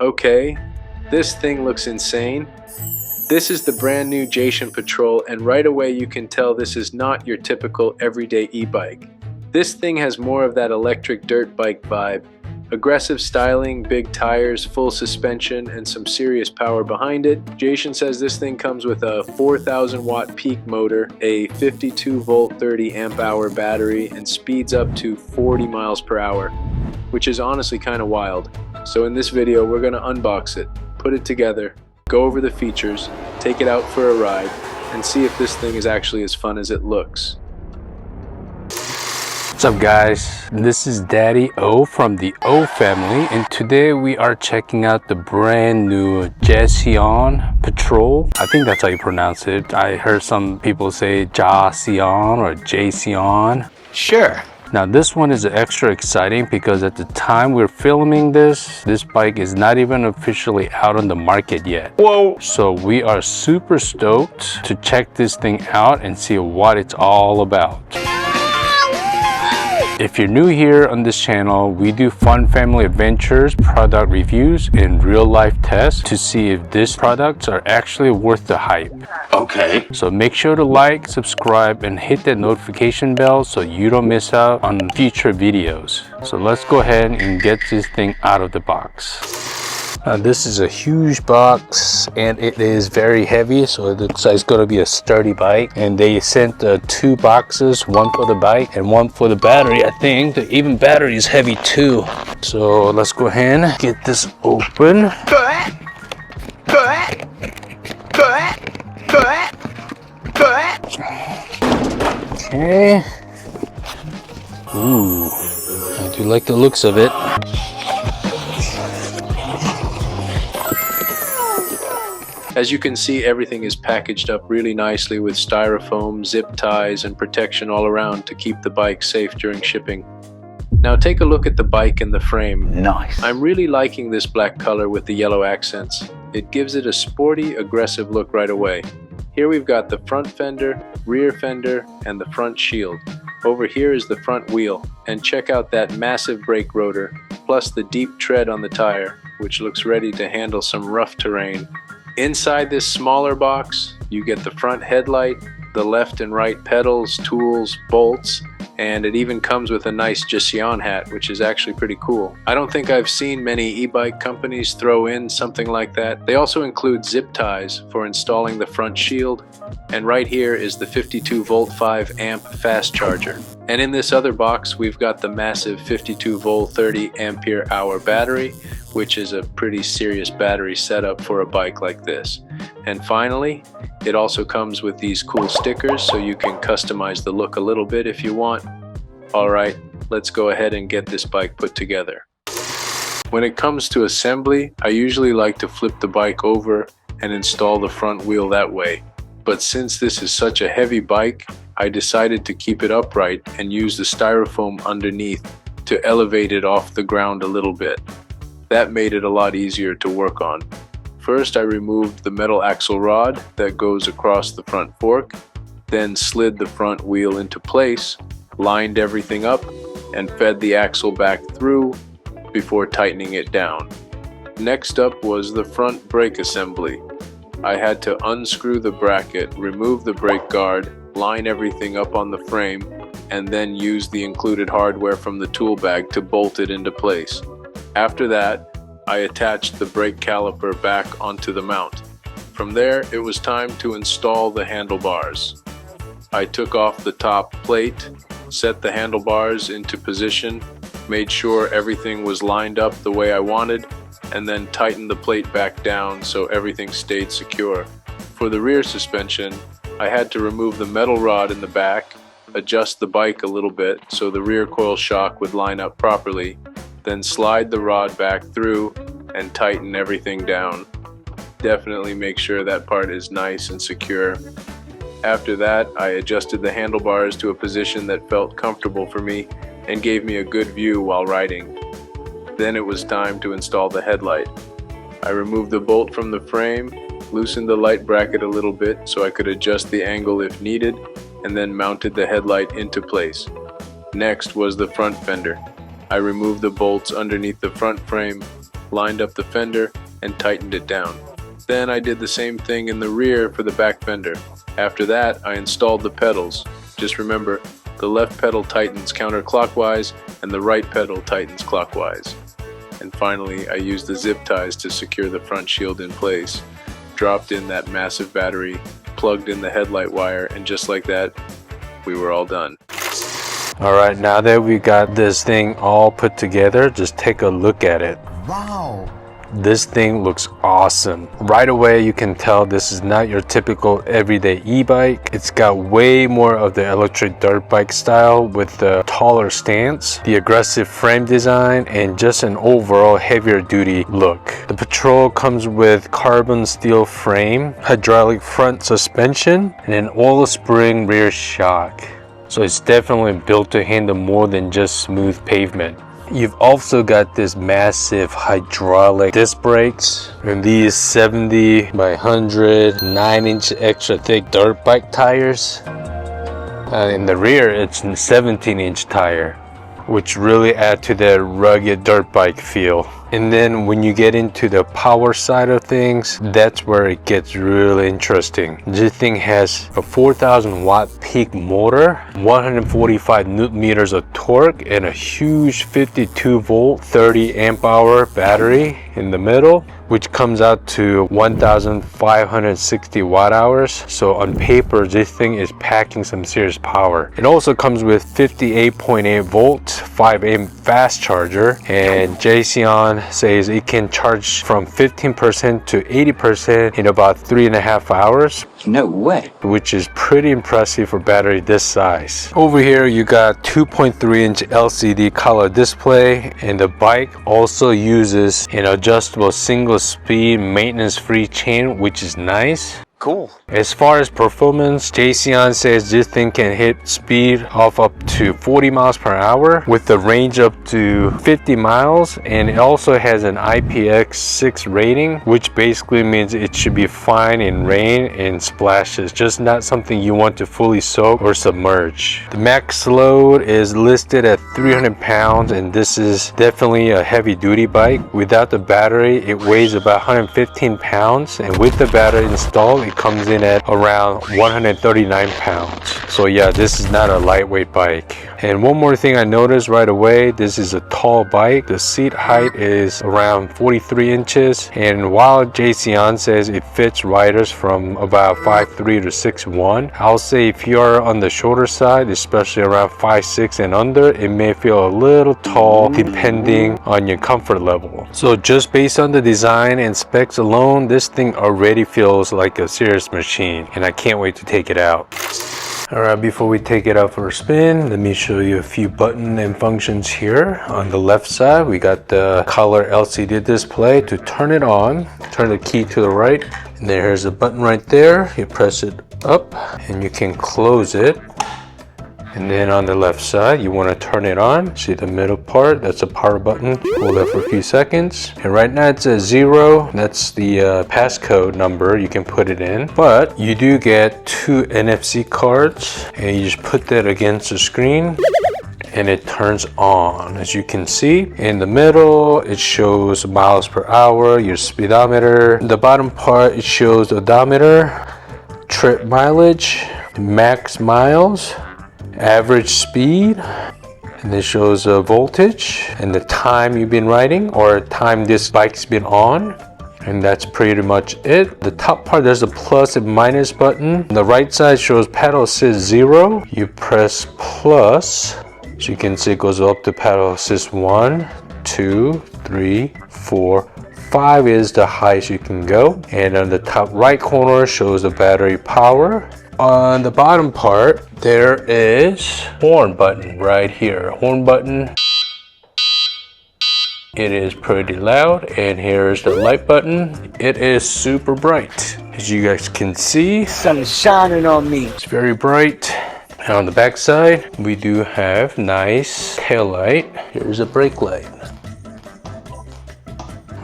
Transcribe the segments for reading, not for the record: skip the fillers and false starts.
Okay, this thing looks insane. This is the brand new Jasion Patrol, and right away you can tell this is not your typical everyday e-bike. This thing has more of that electric dirt bike vibe. Aggressive styling, big tires, full suspension, and some serious power behind it. Jason says this thing comes with a 4,000 watt peak motor, a 52 volt 30 amp hour battery, and speeds up to 40 miles per hour, which is honestly kind of wild. So in this video we're going to unbox it, put it together, go over the features, take it out for a ride, and see if this thing is actually as fun as it looks. What's up guys, this is Daddy O from the O family, and today we are checking out the brand new Jasion Patrol. I think that's how you pronounce it. I heard some people say Jasion or Jasion. Sure. Now this one is extra exciting because at the time we're filming this bike is not even officially out on the market yet. Whoa! So we are super stoked to check this thing out and see what it's all about. If you're new here on this channel, we do fun family adventures, product reviews, and real-life tests to see if these products are actually worth the hype. Okay. So make sure to like, subscribe, and hit that notification bell so you don't miss out on future videos. So let's go ahead and get this thing out of the box. This is a huge box and it is very heavy, so it looks like it's going to be a sturdy bike. And they sent 2 boxes, one for the bike and one for the battery. I think the even battery is heavy too. So let's go ahead and get this open. Okay. Ooh, I do like the looks of it. As you can see, everything is packaged up really nicely with styrofoam, zip ties, and protection all around to keep the bike safe during shipping. Now take a look at the bike and the frame. Nice. I'm really liking this black color with the yellow accents. It gives it a sporty, aggressive look right away. Here we've got the front fender, rear fender, and the front shield. Over here is the front wheel, and check out that massive brake rotor, plus the deep tread on the tire, which looks ready to handle some rough terrain. Inside this smaller box, you get the front headlight, the left and right pedals, tools, bolts, and it even comes with a nice Jasion hat, which is actually pretty cool. I don't think I've seen many e-bike companies throw in something like that. They also include zip ties for installing the front shield, and right here is the 52 volt 5 amp fast charger. And in this other box we've got the massive 52 volt 30 ampere hour battery, which is a pretty serious battery setup for a bike like this. And finally, it also comes with these cool stickers so you can customize the look a little bit if you want. Alright, let's go ahead and get this bike put together. When it comes to assembly, I usually like to flip the bike over and install the front wheel that way. But since this is such a heavy bike, I decided to keep it upright and use the styrofoam underneath to elevate it off the ground a little bit. That made it a lot easier to work on. First, I removed the metal axle rod that goes across the front fork, then slid the front wheel into place, lined everything up, and fed the axle back through before tightening it down. Next up was the front brake assembly. I had to unscrew the bracket, remove the brake guard, line everything up on the frame, and then use the included hardware from the tool bag to bolt it into place. After that, I attached the brake caliper back onto the mount. From there, it was time to install the handlebars. I took off the top plate, set the handlebars into position, made sure everything was lined up the way I wanted, and then tightened the plate back down so everything stayed secure. For the rear suspension, I had to remove the metal rod in the back, adjust the bike a little bit so the rear coil shock would line up properly, then slide the rod back through and tighten everything down. Definitely make sure that part is nice and secure. After that, I adjusted the handlebars to a position that felt comfortable for me and gave me a good view while riding. Then it was time to install the headlight. I removed the bolt from the frame, loosened the light bracket a little bit so I could adjust the angle if needed, and then mounted the headlight into place. Next was the front fender. I removed the bolts underneath the front frame, lined up the fender, and tightened it down. Then I did the same thing in the rear for the back fender. After that, I installed the pedals. Just remember, the left pedal tightens counterclockwise and the right pedal tightens clockwise. And finally, I used the zip ties to secure the front shield in place. Dropped in that massive battery, plugged in the headlight wire, and just like that, we were all done. Alright, now that we got this thing all put together, just take a look at it. Wow! This thing looks awesome. Right away you can tell this is not your typical everyday e-bike. It's got way more of the electric dirt bike style with the taller stance, the aggressive frame design, and just an overall heavier duty look. The Patrol comes with carbon steel frame, hydraulic front suspension, and an oil spring rear shock. So it's definitely built to handle more than just smooth pavement. You've also got this massive hydraulic disc brakes and these 70 by 100 9-inch extra thick dirt bike tires. In the rear it's a 17-inch tire, which really add to that rugged dirt bike feel. And then when you get into the power side of things, that's where it gets really interesting. This thing has a 4,000 watt peak motor, 145 newton meters of torque, and a huge 52 volt 30 amp hour battery in the middle, which comes out to 1,560 watt hours. So on paper, this thing is packing some serious power. It also comes with 58.8 volt 5 amp fast charger, and Jasion says it can charge from 15% to 80% in about 3.5 hours. No way! Which is pretty impressive for battery this size. Over here you got 2.3-inch LCD color display, and the bike also uses an adjustable single speed maintenance free chain, which is nice. Cool. As far as performance, Jasion says this thing can hit speed of up to 40 miles per hour with the range up to 50 miles, and it also has an IPX6 rating, which basically means it should be fine in rain and splashes, just not something you want to fully soak or submerge. The max load is listed at 300 pounds, and this is definitely a heavy duty bike. Without the battery, it weighs about 115 pounds, and with the battery installed, it comes in at around 139 pounds. So yeah, this is not a lightweight bike. And one more thing I noticed right away, this is a tall bike. The seat height is around 43 inches. And while Jasion says it fits riders from about 5'3" to 6'1", I'll say if you're on the shorter side, especially around 5'6" and under, it may feel a little tall depending on your comfort level. So just based on the design and specs alone, this thing already feels like a serious machine, and I can't wait to take it out. Alright, before we take it out for a spin, let me show you a few buttons and functions here. On the left side, we got the color LCD display. To turn it on, turn the key to the right, and there's a button right there. You press it up and you can close it. And then on the left side, you want to turn it on. See the middle part? That's a power button. Hold that for a few seconds. And right now it says 0. That's the passcode number. You can put it in. But you do get 2 NFC cards. And you just put that against the screen, and it turns on. As you can see, in the middle, it shows miles per hour, your speedometer. The bottom part, it shows odometer, trip mileage, max miles, average speed, and it shows voltage and the time you've been riding or time this bike's been on. And that's pretty much it. The top part, there's a plus and minus button. The right side shows pedal assist 0. You press plus, so you can see it goes up to pedal assist 1, 2, 3, 4, 5 is the highest you can go. And on the top right corner shows the battery power. On the bottom part, there is horn button right here. Horn button. It is pretty loud. And here's the light button. It is super bright. As you guys can see, Sun is shining on me. it's very bright. And on the back side, we do have nice tail light. Here's a brake light.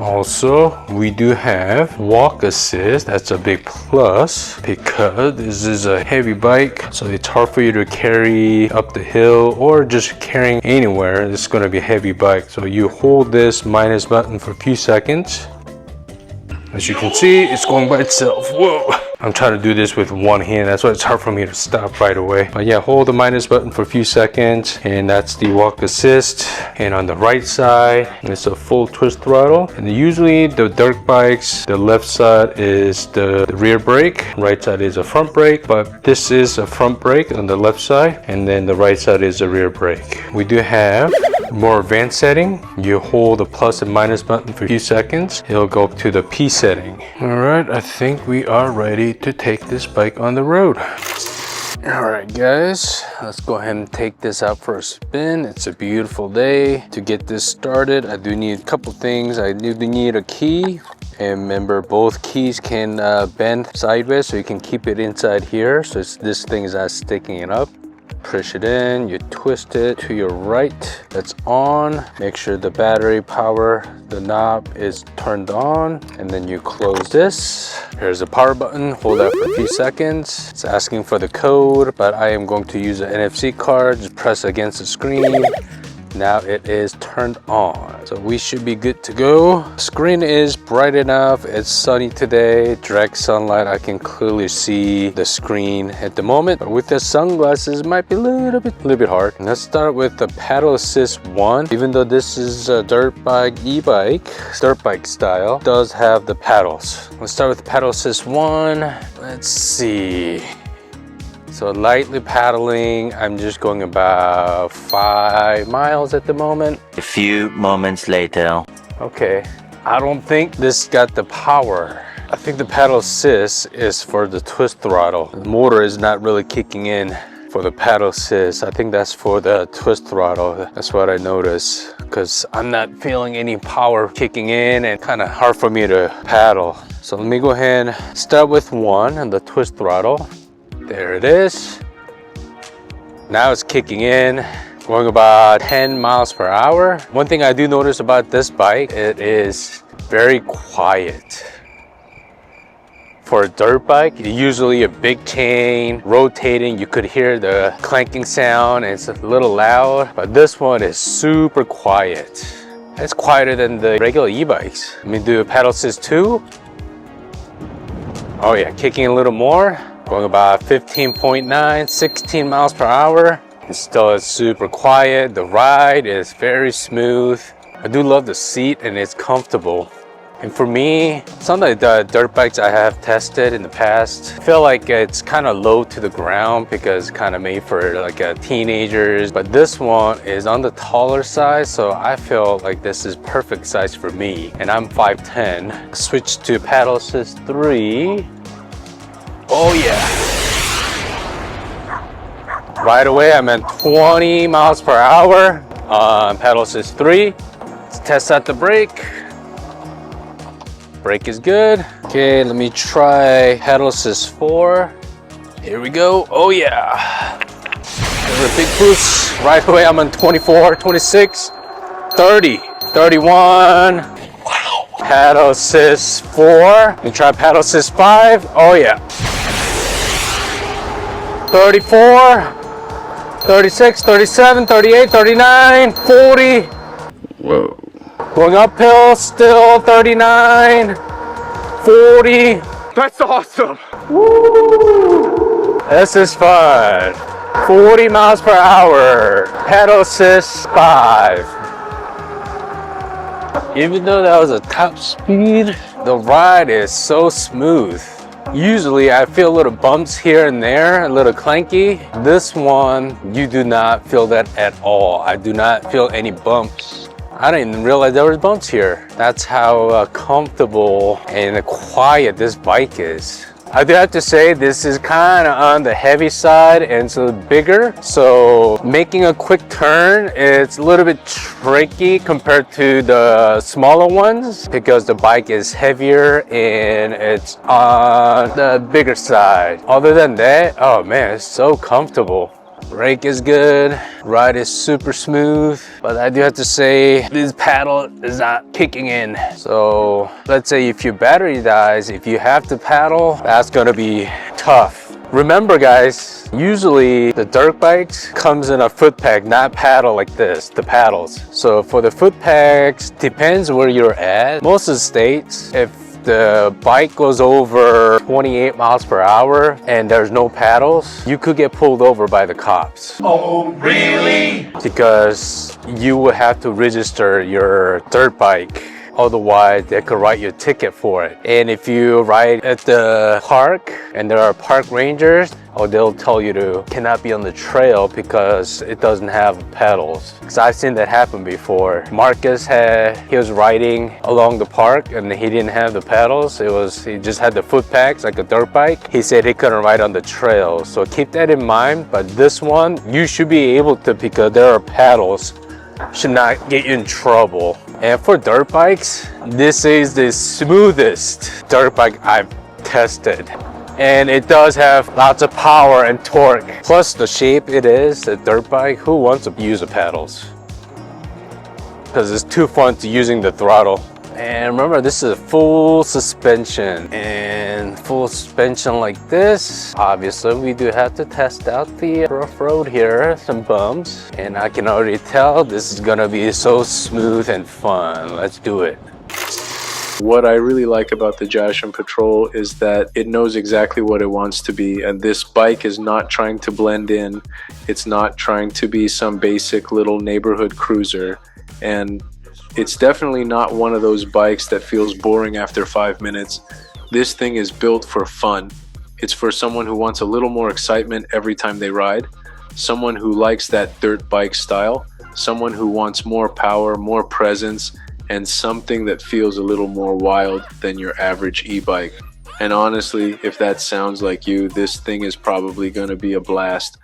Also, we do have walk assist. That's a big plus because this is a heavy bike, so it's hard for you to carry up the hill or just carrying anywhere. It's going to be a heavy bike, so you hold this minus button for a few seconds. As you can see, it's going by itself. Whoa! I'm trying to do this with one hand, that's why it's hard for me to stop right away. But yeah, hold the minus button for a few seconds, and that's the walk assist. And on the right side, it's a full twist throttle. And usually the dirt bikes, the left side is the rear brake, right side is a front brake, but this is a front brake on the left side, and then the right side is a rear brake. We do have more advanced setting. You hold the plus and minus button for a few seconds, it'll go up to the P setting. All right, I think we are ready to take this bike on the road. All right guys, let's go ahead and take this out for a spin. It's a beautiful day. To get this started, I do need a couple things. I do need a key, and remember both keys can bend sideways, so you can keep it inside here, so this thing is not sticking it up. Push it in, you twist it to your right, that's on. Make sure the battery power, the knob is turned on, and then you close this. Here's the power button, hold that for a few seconds. It's asking for the code, but I am going to use an NFC card. Just press against the screen. Now it is turned on, so we should be good to go. Screen is bright enough. It's sunny today, direct sunlight. I can clearly see the screen at the moment, but with the sunglasses it might be a little bit hard. Let's start with the pedal assist 1. Even though this is a dirt bike e-bike, dirt bike style, it does have the pedals. Let's start with pedal assist 1. Let's see. So lightly paddling, I'm just going about 5 miles at the moment. A few moments later. Okay, I don't think this got the power. I think the pedal assist is for the twist throttle. The motor is not really kicking in for the pedal assist. I think that's for the twist throttle. That's what I noticed, because I'm not feeling any power kicking in and kind of hard for me to paddle. So let me go ahead and start with 1 on the twist throttle. There it is. Now it's kicking in, going about 10 miles per hour. One thing I do notice about this bike, it is very quiet. For a dirt bike, usually a big chain rotating, you could hear the clanking sound and it's a little loud, but this one is super quiet. It's quieter than the regular e-bikes. Let me do a pedal assist 2. Oh yeah, kicking a little more. Going about 15.9, 16 miles per hour. It still is super quiet. The ride is very smooth. I do love the seat and it's comfortable. And for me, some of the dirt bikes I have tested in the past, I feel like it's kind of low to the ground because it's kind of made for like teenagers. But this one is on the taller side, so I feel like this is perfect size for me. And I'm 5'10". Switch to pedal assist 3. Oh yeah. Right away I'm at 20 miles per hour on pedal assist 3. Let's test out the brake. Brake is good. Okay, let me try pedal assist 4. Here we go. Oh yeah. There's a big boost. Right away I'm on 24, 26, 30, 31. Wow. Pedal assist 4. Let me try pedal assist 5. Oh yeah. 34, 36, 37, 38, 39, 40. Whoa. Going uphill, still 39, 40. That's awesome. Woo. This is fun. 40 miles per hour. Pedal assist 5. Even though that was a top speed, the ride is so smooth. Usually I feel little bumps here and there, a little clanky. This one, you do not feel that at all. I do not feel any bumps. I didn't even realize there was bumps here. That's how comfortable and quiet this bike is. I do have to say this is kind of on the heavy side and it's a little bigger. So making a quick turn, it's a little bit tricky compared to the smaller ones because the bike is heavier and it's on the bigger side. Other than that, oh man, it's so comfortable. Brake is good, ride is super smooth, but I do have to say this paddle is not kicking in. So let's say if your battery dies, if you have to paddle, that's gonna be tough. Remember guys, usually the dirt bikes comes in a foot peg, not paddle like this, the paddles. So for the foot pegs, depends where you're at. Most of the states, if the bike goes over 28 miles per hour and there's no paddles, you could get pulled over by the cops. Oh, really? Because you would have to register your dirt bike. Otherwise, they could write you a ticket for it. And if you ride at the park and there are park rangers, they'll tell you to cannot be on the trail because it doesn't have pedals. Because I've seen that happen before. Marcus he was riding along the park and he didn't have the pedals. He just had the foot pegs like a dirt bike. He said he couldn't ride on the trail. So keep that in mind. But this one, you should be able to because there are paddles. Should not get you in trouble. And for dirt bikes, this is the smoothest dirt bike I've tested. And it does have lots of power and torque. Plus the shape it is, a dirt bike, who wants to use the pedals? Because it's too fun to using the throttle. And remember, this is a full suspension. And full suspension like this, obviously we do have to test out the rough road here, some bumps. And I can already tell this is gonna be so smooth and fun. Let's do it. What I really like about the Jasion Patrol is that it knows exactly what it wants to be, and this bike is not trying to blend in. It's not trying to be some basic little neighborhood cruiser, and it's definitely not one of those bikes that feels boring after 5 minutes. This thing is built for fun. It's for someone who wants a little more excitement every time they ride, someone who likes that dirt bike style, someone who wants more power, more presence, and something that feels a little more wild than your average e-bike. And honestly, if that sounds like you, this thing is probably going to be a blast.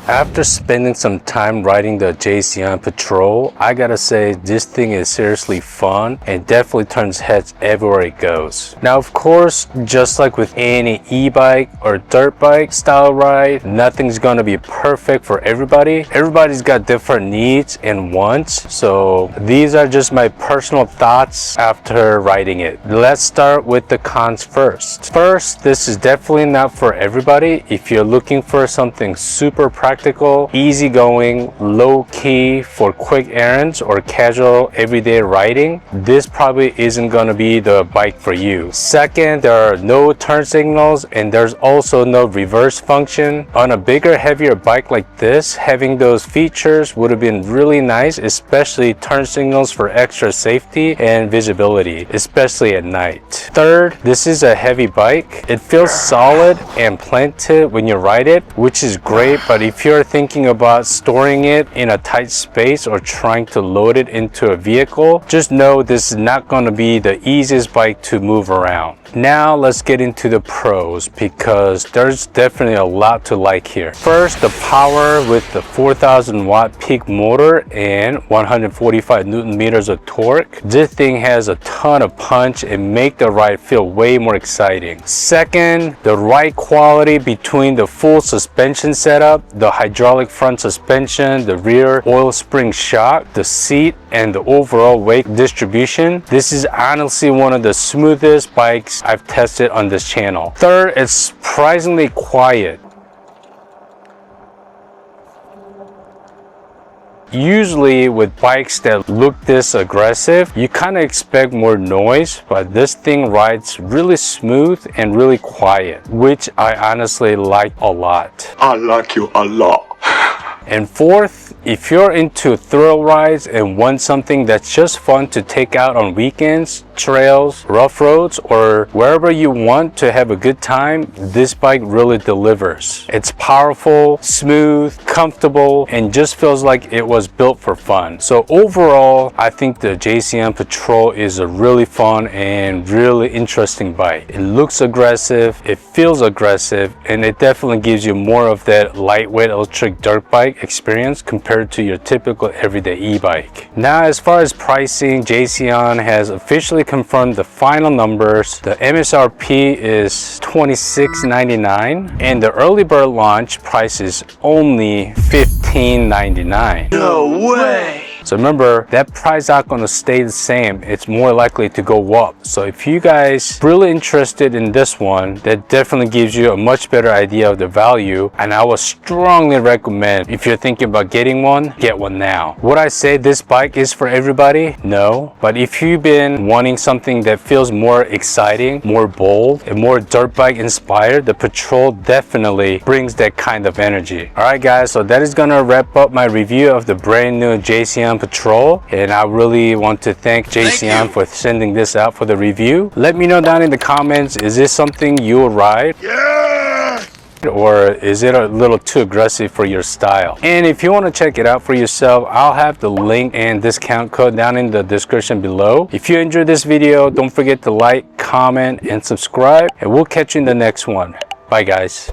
After spending some time riding the Jasion Patrol, I gotta say this thing is seriously fun and definitely turns heads everywhere it goes. Now of course, just like with any e-bike or dirt bike style ride, nothing's gonna be perfect for everybody. Everybody's got different needs and wants, so these are just my personal thoughts after riding it. Let's start with the cons first. First, this is definitely not for everybody. If you're looking for something super practical, easygoing, low-key for quick errands or casual everyday riding, this probably isn't gonna be the bike for you. Second, there are no turn signals and there's also no reverse function. On a bigger, heavier bike like this, having those features would have been really nice, especially turn signals for extra safety and visibility, especially at night. Third, this is a heavy bike. It feels solid and planted when you ride it, which is great, but if you're thinking about storing it in a tight space or trying to load it into a vehicle, just know this is not going to be the easiest bike to move around. Now let's get into the pros because there's definitely a lot to like here. First, the power with the 4,000 watt peak motor and 145 Newton meters of torque. This thing has a ton of punch and make the ride feel way more exciting. Second, the ride quality between the full suspension setup, the hydraulic front suspension, the rear oil spring shock, the seat, and the overall weight distribution. This is honestly one of the smoothest bikes I've tested on this channel. Third, it's surprisingly quiet. Usually with bikes that look this aggressive, you kind of expect more noise, but this thing rides really smooth and really quiet, which I honestly like a lot. I like you a lot. And fourth, if you're into thrill rides and want something that's just fun to take out on weekends, trails, rough roads, or wherever you want to have a good time, this bike really delivers. It's powerful, smooth, comfortable, and just feels like it was built for fun. So overall, I think the Jasion Patrol is a really fun and really interesting bike. It looks aggressive, it feels aggressive, and it definitely gives you more of that lightweight electric dirt bike experience compared compared to your typical everyday e-bike. Now, as far as pricing, Jasion has officially confirmed the final numbers. The MSRP is $26.99 and the early bird launch price is only $15.99. No way! So remember, that price not gonna stay the same. It's more likely to go up. So if you guys really interested in this one, that definitely gives you a much better idea of the value. And I would strongly recommend, if you're thinking about getting one, get one now. Would I say this bike is for everybody? No. But if you've been wanting something that feels more exciting, more bold, and more dirt bike inspired, the Patrol definitely brings that kind of energy. All right, guys, so that is gonna wrap up my review of the brand new Jasion Patrol, and I really want to thank Jasion for sending this out for the review. Let me know down in the comments, is this something you'll ride? Yeah! Or is it a little too aggressive for your style? And if you want to check it out for yourself, I'll have the link and discount code down in the description below. If you enjoyed this video, don't forget to like, comment, and subscribe, and we'll catch you in the next one. Bye, guys.